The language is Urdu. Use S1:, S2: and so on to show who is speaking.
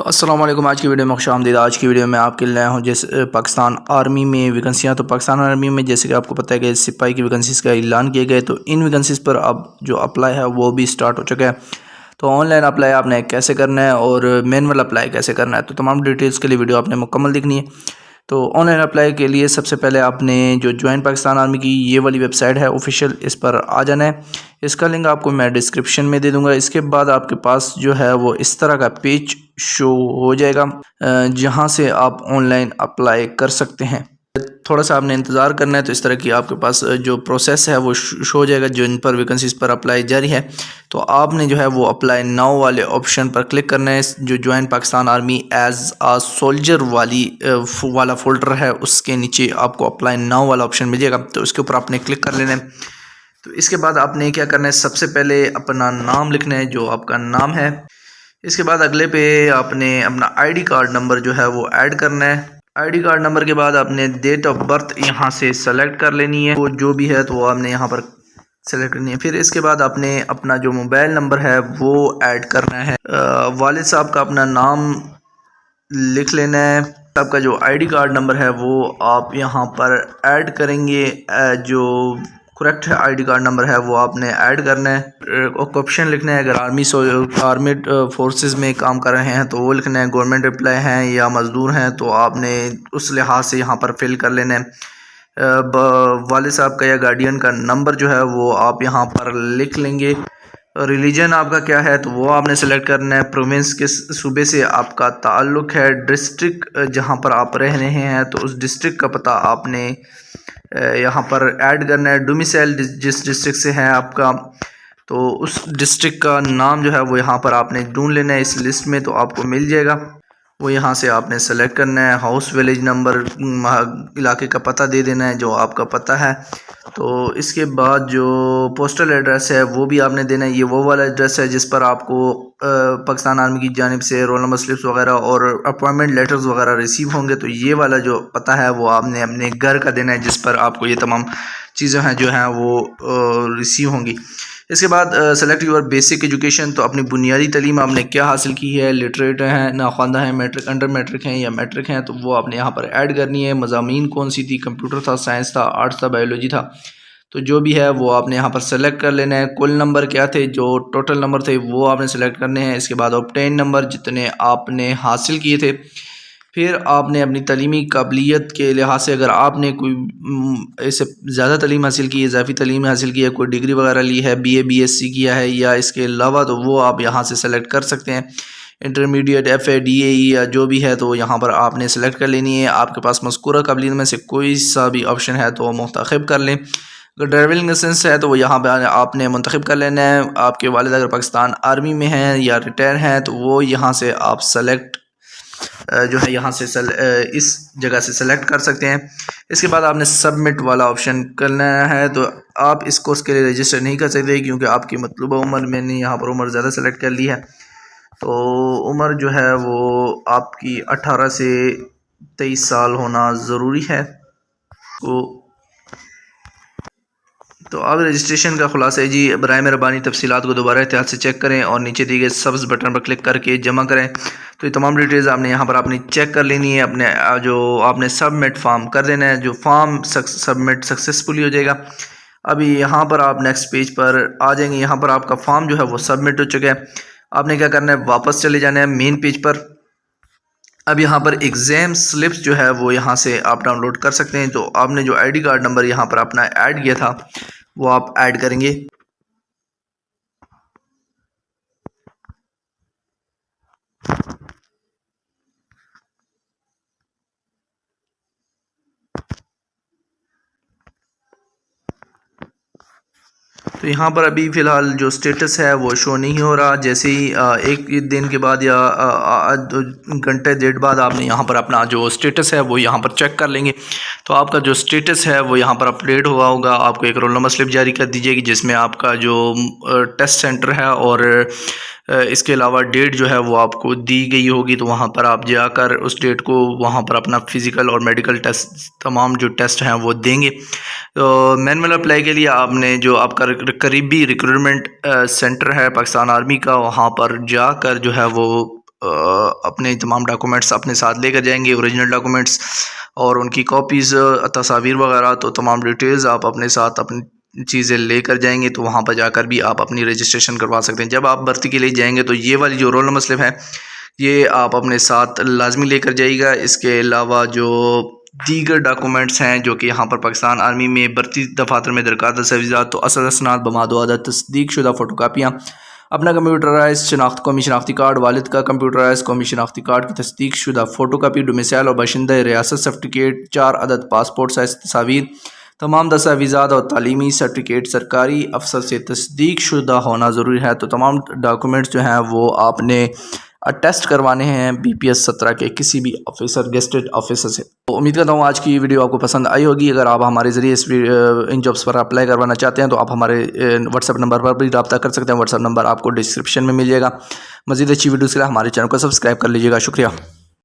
S1: السلام علیکم۔ آج کی ویڈیو میں خوش آمدید۔ آج کی ویڈیو میں آپ کے لیے ہوں جیسے پاکستان آرمی میں ویکنسیاں۔ تو پاکستان آرمی میں جیسے کہ آپ کو پتہ ہے کہ سپاہی کی ویکنسیز کا اعلان کیے گئے، تو ان ویکنسیز پر اب جو اپلائی ہے وہ بھی سٹارٹ ہو چکا ہے۔ تو آن لائن اپلائی آپ نے کیسے کرنا ہے اور مینول اپلائی کیسے کرنا ہے، تو تمام ڈیٹیلز کے لیے ویڈیو آپ نے مکمل دیکھنی ہے۔ تو آن لائن اپلائی کے لیے سب سے پہلے آپ نے جو جوائن پاکستان آرمی کی یہ والی ویب سائٹ ہے آفیشیل، اس پر آ جانا ہے۔ اس کا لنک آپ کو میں ڈسکرپشن میں دے دوں گا۔ اس کے بعد آپ کے پاس جو ہے وہ اس طرح کا پیج شو ہو جائے گا جہاں سے آپ آن لائن اپلائی کر سکتے ہیں۔ تھوڑا سا آپ نے انتظار کرنا ہے، تو اس طرح کی آپ کے پاس جو پروسیس ہے وہ شو ہو جائے گا جن پر ویکنسیز پر اپلائی جاری ہے۔ تو آپ نے جو ہے وہ اپلائی ناؤ والے آپشن پر کلک کرنا ہے۔ جو join Pakistan army as a soldier والا فولڈر ہے، اس کے نیچے آپ کو اپلائی ناؤ والا آپشن مل جائے گا، تو اس کے اوپر آپ نے کلک کر لینا ہے۔ تو اس کے بعد آپ نے کیا کرنا ہے، سب سے پہلے اپنا نام لکھنا ہے جو آپ کا نام ہے۔ اس کے بعد اگلے پہ آپ نے اپنا آئی ڈی کارڈ نمبر جو ہے وہ ایڈ کرنا ہے۔ آئی ڈی کارڈ نمبر کے بعد آپ نے ڈیٹ آف برتھ یہاں سے سلیکٹ کر لینی ہے، وہ جو بھی ہے تو وہ آپ نے یہاں پر سلیکٹ کرنی ہے۔ پھر اس کے بعد آپ نے اپنا جو موبائل نمبر ہے وہ ایڈ کرنا ہے۔ والد صاحب کا اپنا نام لکھ لینا ہے۔ آپ کا جو آئی ڈی کارڈ نمبر ہے وہ آپ یہاں پر ایڈ کریں گے۔ جو correct I D card number ہے وہ آپ نے ایڈ کرنا ہے۔ آپشن لکھنا ہے، اگر آرمی فورسز میں کام کر رہے ہیں تو وہ لکھنا ہے، گورنمنٹ امپلائی ہیں یا مزدور ہیں تو آپ نے اس لحاظ سے یہاں پر فل کر لینا ہے۔ والد صاحب کا یا گارڈین کا نمبر جو ہے وہ آپ یہاں پر لکھ لیں گے۔ ریلیجن آپ کا کیا ہے تو وہ آپ نے سلیکٹ کرنا ہے۔ پروونس کس صوبے سے آپ کا تعلق ہے، ڈسٹرکٹ جہاں پر آپ رہ رہے ہیں تو اس ڈسٹرکٹ کا پتہ آپ نے یہاں پر ایڈ کرنا ہے۔ ڈومیسائل جس ڈسٹرکٹ سے ہے آپ کا، تو اس ڈسٹرکٹ کا نام جو ہے وہ یہاں پر آپ نے ڈھونڈ لینا ہے اس لسٹ میں، تو آپ کو مل جائے گا، وہ یہاں سے آپ نے سلیکٹ کرنا ہے۔ ہاؤس ویلیج نمبر علاقے کا پتہ دے دینا ہے جو آپ کا پتہ ہے۔ تو اس کے بعد جو پوسٹل ایڈریس ہے وہ بھی آپ نے دینا ہے۔ یہ وہ والا ایڈریس ہے جس پر آپ کو پاکستان آرمی کی جانب سے رول نمبر سلپس وغیرہ اور اپوائنٹمنٹ لیٹرز وغیرہ ریسیو ہوں گے، تو یہ والا جو پتہ ہے وہ آپ نے اپنے گھر کا دینا ہے جس پر آپ کو یہ تمام چیزیں ہیں جو ہیں وہ ریسیو ہوں گی۔ اس کے بعد سلیکٹ یور بیسک ایجوکیشن، تو اپنی بنیادی تعلیم آپ نے کیا حاصل کی ہے، لٹریٹ ہیں، ناخواندہ ہیں، میٹرک انڈر میٹرک ہیں یا میٹرک ہیں، تو وہ آپ نے یہاں پر ایڈ کرنی ہے۔ مضامین کون سی تھی، کمپیوٹر تھا، سائنس تھا، آرٹس تھا، بایولوجی تھا، تو جو بھی ہے وہ آپ نے یہاں پر سلیکٹ کر لینا ہے۔ کل نمبر کیا تھے، جو ٹوٹل نمبر تھے وہ آپ نے سلیکٹ کرنے ہیں۔ اس کے بعد آبٹین نمبر جتنے آپ نے حاصل کیے تھے۔ پھر آپ نے اپنی تعلیمی قابلیت کے لحاظ سے اگر آپ نے کوئی اس سے زیادہ تعلیم حاصل کی ہے، اضافی تعلیم حاصل کی ہے، کوئی ڈگری وغیرہ لی ہے، B A B S C کیا ہے یا اس کے علاوہ، تو وہ آپ یہاں سے سلیکٹ کر سکتے ہیں۔ Intermediate, F A, D A E یا جو بھی ہے تو یہاں پر آپ نے سلیکٹ کر لینی ہے۔ آپ کے پاس مذکورہ قابلیت میں سے کوئی سا بھی آپشن ہے تو وہ منتخب کر لیں۔ اگر ڈرائیونگ لائسنس ہے تو وہ یہاں پہ آپ نے منتخب کر لینا ہے۔ آپ کے والد اگر پاکستان آرمی میں ہیں یا ریٹائر ہیں تو وہ یہاں سے آپ سلیکٹ جو ہے یہاں سے اس جگہ سے سلیکٹ کر سکتے ہیں۔ اس کے بعد آپ نے سبمٹ والا آپشن کرنا ہے، تو آپ اس کو اس کے لیے رجسٹر نہیں کر سکتے کیونکہ آپ کی مطلوبہ عمر، میں نے یہاں پر عمر زیادہ سلیکٹ کر لی ہے، تو عمر جو ہے وہ آپ کی 18 سے 23 سال ہونا ضروری ہے۔ تو اب رجسٹریشن کا خلاصہ ہے جی، برائے مہربانی تفصیلات کو دوبارہ احتیاط سے چیک کریں اور نیچے دیے گئے سبز بٹن پر کلک کر کے جمع کریں۔ تو یہ تمام ڈیٹیلز آپ نے یہاں پر اپنی چیک کر لینی ہے۔ اپنے جو آپ نے سبمٹ فارم کر دینا ہے، جو فارم سبمٹ سکسیسفلی ہو جائے گا۔ ابھی یہاں پر آپ نیکسٹ پیج پر آ جائیں گے، یہاں پر آپ کا فارم جو ہے وہ سبمٹ ہو چکا ہے۔ آپ نے کیا کرنا ہے، واپس چلے جانا ہے مین پیج پر۔ اب یہاں پر ایگزام سلپس جو ہے وہ یہاں سے آپ ڈاؤن لوڈ کر سکتے ہیں۔ تو آپ نے جو آئی ڈی کارڈ نمبر یہاں پر اپنا ایڈ کیا تھا وہ آپ ایڈ کریں گے۔ تو یہاں پر ابھی فی الحال جو سٹیٹس ہے وہ شو نہیں ہو رہا، جیسے ہی ایک دن کے بعد یا گھنٹے ڈیڑھ بعد آپ نے یہاں پر اپنا جو سٹیٹس ہے وہ یہاں پر چیک کر لیں گے، تو آپ کا جو سٹیٹس ہے وہ یہاں پر اپڈیٹ ہوا ہوگا۔ آپ کو ایک رول نمبر سلپ جاری کر دی جائے گی جس میں آپ کا جو ٹیسٹ سینٹر ہے اور اس کے علاوہ ڈیٹ جو ہے وہ آپ کو دی گئی ہوگی، تو وہاں پر آپ جا کر اس ڈیٹ کو وہاں پر اپنا فزیکل اور میڈیکل ٹیسٹ تمام جو ٹیسٹ ہیں وہ دیں گے۔ تو مینول اپلائی کے لیے آپ نے جو آپ کا قریبی ریکروٹمنٹ سینٹر ہے پاکستان آرمی کا، وہاں پر جا کر جو ہے وہ اپنے تمام ڈاکومنٹس اپنے ساتھ لے کر جائیں گے، اوریجنل ڈاکومنٹس اور ان کی کاپیز، تصاویر وغیرہ، تو تمام ڈیٹیلز آپ اپنے ساتھ اپنی چیزیں لے کر جائیں گے، تو وہاں پر جا کر بھی آپ اپنی رجسٹریشن کروا سکتے ہیں۔ جب آپ بھرتی کے لیے جائیں گے تو یہ والی جو رول نمبر سلپ ہے یہ آپ اپنے ساتھ لازمی لے کر جائے گا۔ اس کے علاوہ جو دیگر ڈاکومنٹس ہیں جو کہ یہاں پر پاکستان آرمی میں بھرتی دفاتر میں درکار دستاویزات، تو اصل اسناد، بماد و عدد، تصدیق شدہ فوٹو کاپیاں، اپنا کمپیوٹرائز قومی شناختی کارڈ، والد کا کمپیوٹرائز قومی شناختی کارڈ کی تصدیق شدہ فوٹو کاپی، ڈومیسائل اور باشندہ ریاست سرٹیفکیٹ، 4 عدد پاسپورٹ سائز تصاویر، تمام دستاویزات اور تعلیمی سرٹیفکیٹ سرکاری افسر سے تصدیق شدہ ہونا ضروری ہے۔ تو تمام ڈاکومنٹس جو ہیں وہ آپ نے ٹیسٹ کروانے ہیں BPS 17 کے کسی بھی آفیسر، گیسٹڈ آفیسر سے۔ تو امید کرتا ہوں آج کی ویڈیو آپ کو پسند آئی ہوگی۔ اگر آپ ہمارے ذریعے ان جابس پر اپلائی کروانا چاہتے ہیں تو آپ ہمارے واٹس ایپ نمبر پر بھی رابطہ کر سکتے ہیں۔ واٹس ایپ نمبر آپ کو ڈسکرپشن میں مل جائے گا۔ مزید اچھی ویڈیوز کے لیے ہمارے چینل کو سبسکرائب کر لیجیے گا۔ شکریہ۔